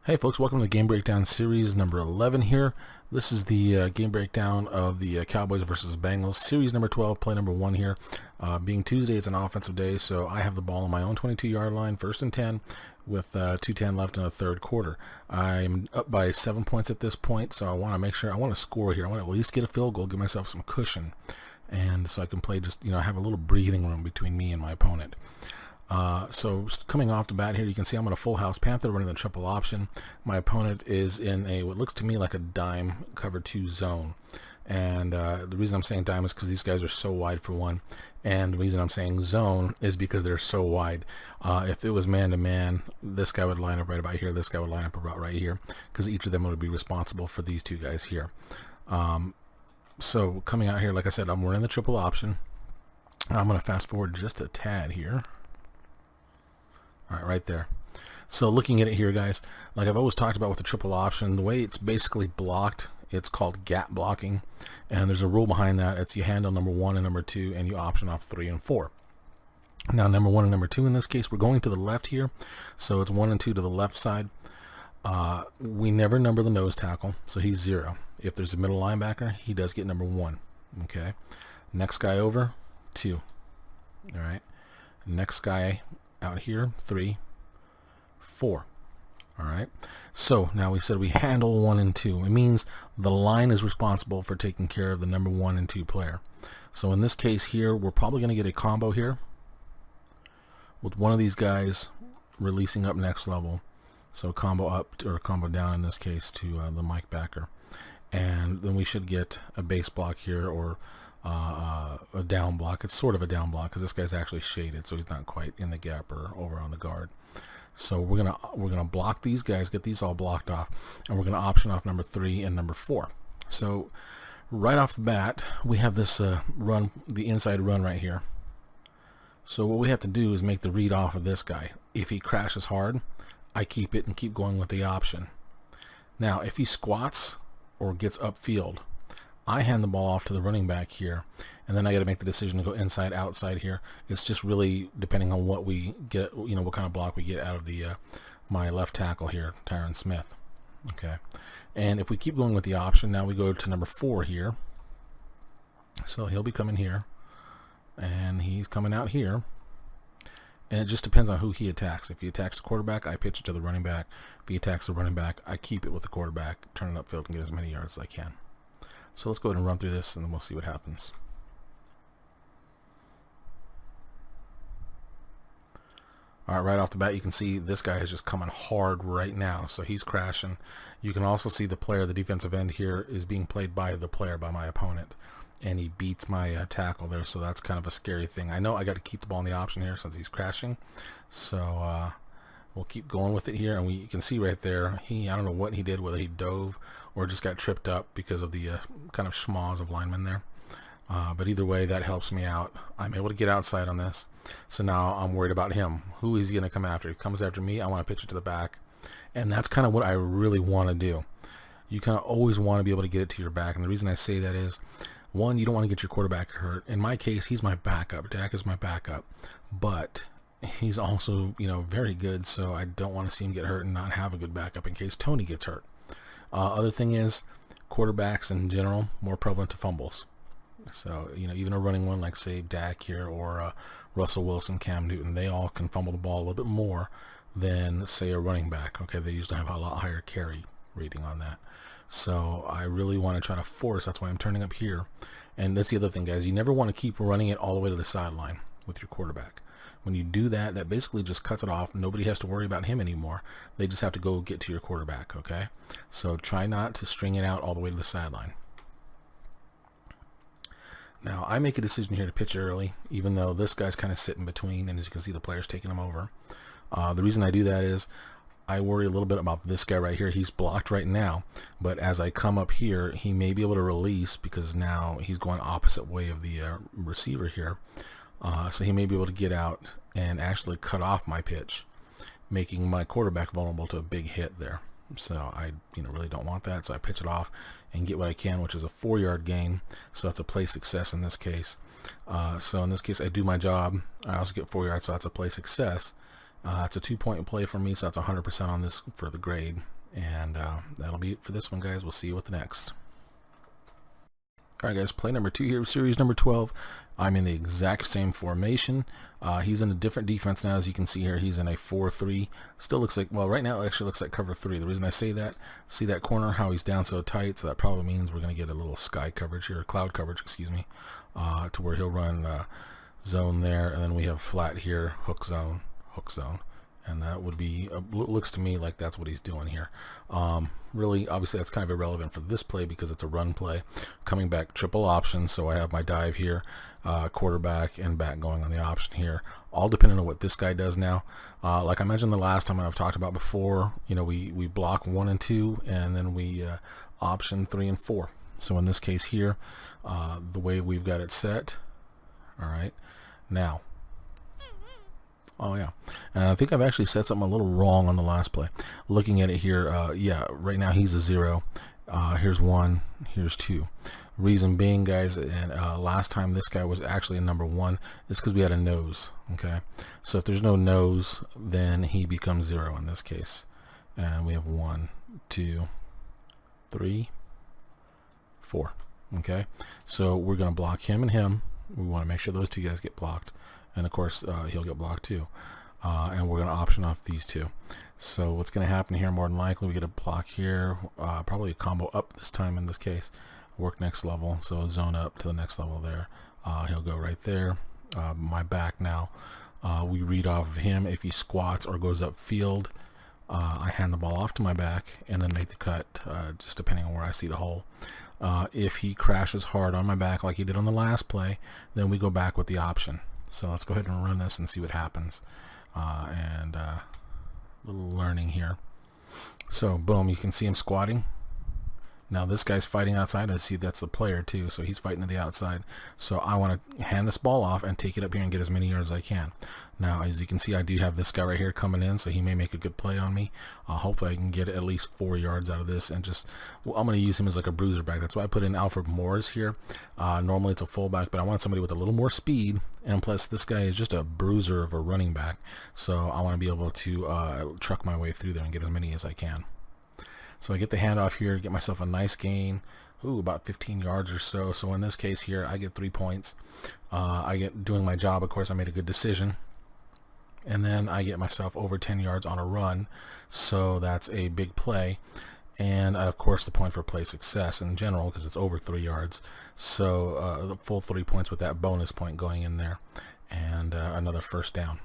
Hey folks, welcome to Game Breakdown Series number 11 here. This is the game breakdown of the Cowboys versus Bengals, Series number 12, play number 1 here. Being Tuesday, it's an offensive day, so I have the ball on my own 22-yard line, 1st and 10, with 2:10 left in the third quarter. I'm up by 7 points at this point, so I want to make sure, I want to score here. I want to at least get a field goal, give myself some cushion, and so I can play just, have a little breathing room between me and my opponent. So coming off the bat here, you can see I'm in a full house Panther running the triple option. My opponent is in a what looks to me like a dime cover 2 zone. And the reason I'm saying dime is because these guys are so wide for one. And the reason I'm saying zone is because they're so wide. If it was man-to-man, this guy would line up right about here. This guy would line up about right here. Because each of them would be responsible for these two guys here. So coming out here, like I said, I'm running the triple option. I'm going to fast forward just a tad here. Alright, right there. So looking at it here, guys, like I've always talked about with the triple option, the way it's basically blocked, it's called gap blocking. And there's a rule behind that. It's you handle number 1 and number 2, and you option off 3 and 4. Now, number 1 and number 2 in this case, we're going to the left here. So it's 1 and 2 to the left side. We never number the nose tackle, so he's 0. If there's a middle linebacker, he does get number 1. Okay. Next guy over, 2. Alright. Next guy out here, 3, 4. All right, so now we said we handle 1 and 2. It means the line is responsible for taking care of the number 1 and 2 player. So in this case here, we're probably going to get a combo here with one of these guys releasing up next level. So combo up or combo down in this case to the Mike backer, and then we should get a base block here or a down block. It's sort of a down block because this guy's actually shaded, so he's not quite in the gap or over on the guard. So we're gonna block these guys, get these all blocked off, and we're gonna option off number 3 and number 4. So right off the bat, we have this run, the inside run right here. So what we have to do is make the read off of this guy. If he crashes hard, I keep it and keep going with the option. Now, if he squats or gets upfield, I hand the ball off to the running back here, and then I got to make the decision to go inside, outside here. It's just really depending on what we get, what kind of block we get out of the my left tackle here, Tyron Smith. Okay, and if we keep going with the option, now we go to number 4 here. So he'll be coming here, and he's coming out here, and it just depends on who he attacks. If he attacks the quarterback, I pitch it to the running back. If he attacks the running back, I keep it with the quarterback, turn it upfield, and get as many yards as I can. So let's go ahead and run through this, and then we'll see what happens. All right, right off the bat, you can see this guy is just coming hard right now, so he's crashing. You can also see the player, the defensive end here, is being played by the player, by my opponent, and he beats my tackle there, so that's kind of a scary thing. I know I got to keep the ball in the option here since he's crashing, so we'll keep going with it here, and you can see right there, I don't know what he did, whether he dove or just got tripped up because of the kind of schmoz of linemen there. But either way, that helps me out. I'm able to get outside on this. So now I'm worried about him. Who is he going to come after? If he comes after me, I want to pitch it to the back. And that's kind of what I really want to do. You kind of always want to be able to get it to your back. And the reason I say that is, one, you don't want to get your quarterback hurt. In my case, he's my backup. Dak is my backup. But he's also, very good, so I don't want to see him get hurt and not have a good backup in case Tony gets hurt. Other thing is, quarterbacks in general, more prevalent to fumbles. So, even a running one like, say, Dak here or Russell Wilson, Cam Newton, they all can fumble the ball a little bit more than, say, a running back. Okay, they usually have a lot higher carry rating on that. So I really want to try to force, that's why I'm turning up here. And that's the other thing, guys. You never want to keep running it all the way to the sideline with your quarterback. When you do that, that basically just cuts it off. Nobody has to worry about him anymore. They just have to go get to your quarterback, okay? So try not to string it out all the way to the sideline. Now, I make a decision here to pitch early, even though this guy's kind of sitting between, and as you can see, the player's taking him over. The reason I do that is I worry a little bit about this guy right here. He's blocked right now, but as I come up here, he may be able to release because now he's going opposite way of the receiver here. So he may be able to get out and actually cut off my pitch, making my quarterback vulnerable to a big hit there. So I really don't want that, so I pitch it off and get what I can, which is a 4-yard gain. So that's a play success in this case. So in this case, I do my job. I also get 4 yards, so that's a play success. It's a 2-point play for me, so that's 100% on this for the grade. And that'll be it for this one, guys. We'll see you with the next. Alright guys, play number 2 here, series number 12. I'm in the exact same formation. He's in a different defense now, as you can see here. He's in a 4-3. Still looks like, well, right now it actually looks like cover 3. The reason I say that, see that corner, how he's down so tight, so that probably means we're going to get a little sky coverage here, cloud coverage, excuse me, to where he'll run zone there, and then we have flat here, hook zone, and that would be, looks to me like that's what he's doing here. Really, obviously that's kind of irrelevant for this play because it's a run play. Coming back triple option, so I have my dive here, quarterback and back going on the option here, all depending on what this guy does now. Like I mentioned the last time, I've talked about before, you know, we block 1 and 2, and then we option 3 and 4. So in this case here, the way we've got it set, all right, now, oh yeah, and I think I've actually said something a little wrong on the last play. Looking at it here, yeah, right now he's a 0. Here's 1, here's 2. Reason being, guys, and last time this guy was actually a number 1, is because we had a nose. Okay, so if there's no nose, then he becomes 0 in this case. And we have 1, 2, 3, 4. Okay, so we're going to block him and him. We want to make sure those two guys get blocked, and of course he'll get blocked too. And we're going to option off these two. So what's going to happen here, more than likely, we get a block here, probably a combo up this time in this case, work next level, so zone up to the next level there. He'll go right there. My back now, we read off of him. If he squats or goes upfield, I hand the ball off to my back and then make the cut, just depending on where I see the hole. If he crashes hard on my back like he did on the last play, then we go back with the option. So let's go ahead and run this and see what happens. Little learning here. So boom, you can see him squatting. Now this guy's fighting outside. I see that's the player too, so he's fighting to the outside. So I want to hand this ball off and take it up here and get as many yards as I can. Now as you can see, I do have this guy right here coming in, so he may make a good play on me. Hopefully I can get at least 4 yards out of this, and just, well, I'm going to use him as like a bruiser back. That's why I put in Alfred Morris here. Normally it's a fullback, but I want somebody with a little more speed, and plus this guy is just a bruiser of a running back, so I want to be able to truck my way through there and get as many as I can. So I get the handoff here, get myself a nice gain, about 15 yards or so. So in this case here, I get 3 points. I get doing my job. Of course, I made a good decision. And then I get myself over 10 yards on a run. So that's a big play. And of course, the point for play success in general, because it's over 3 yards. So the full 3 points with that bonus point going in there. And another first down.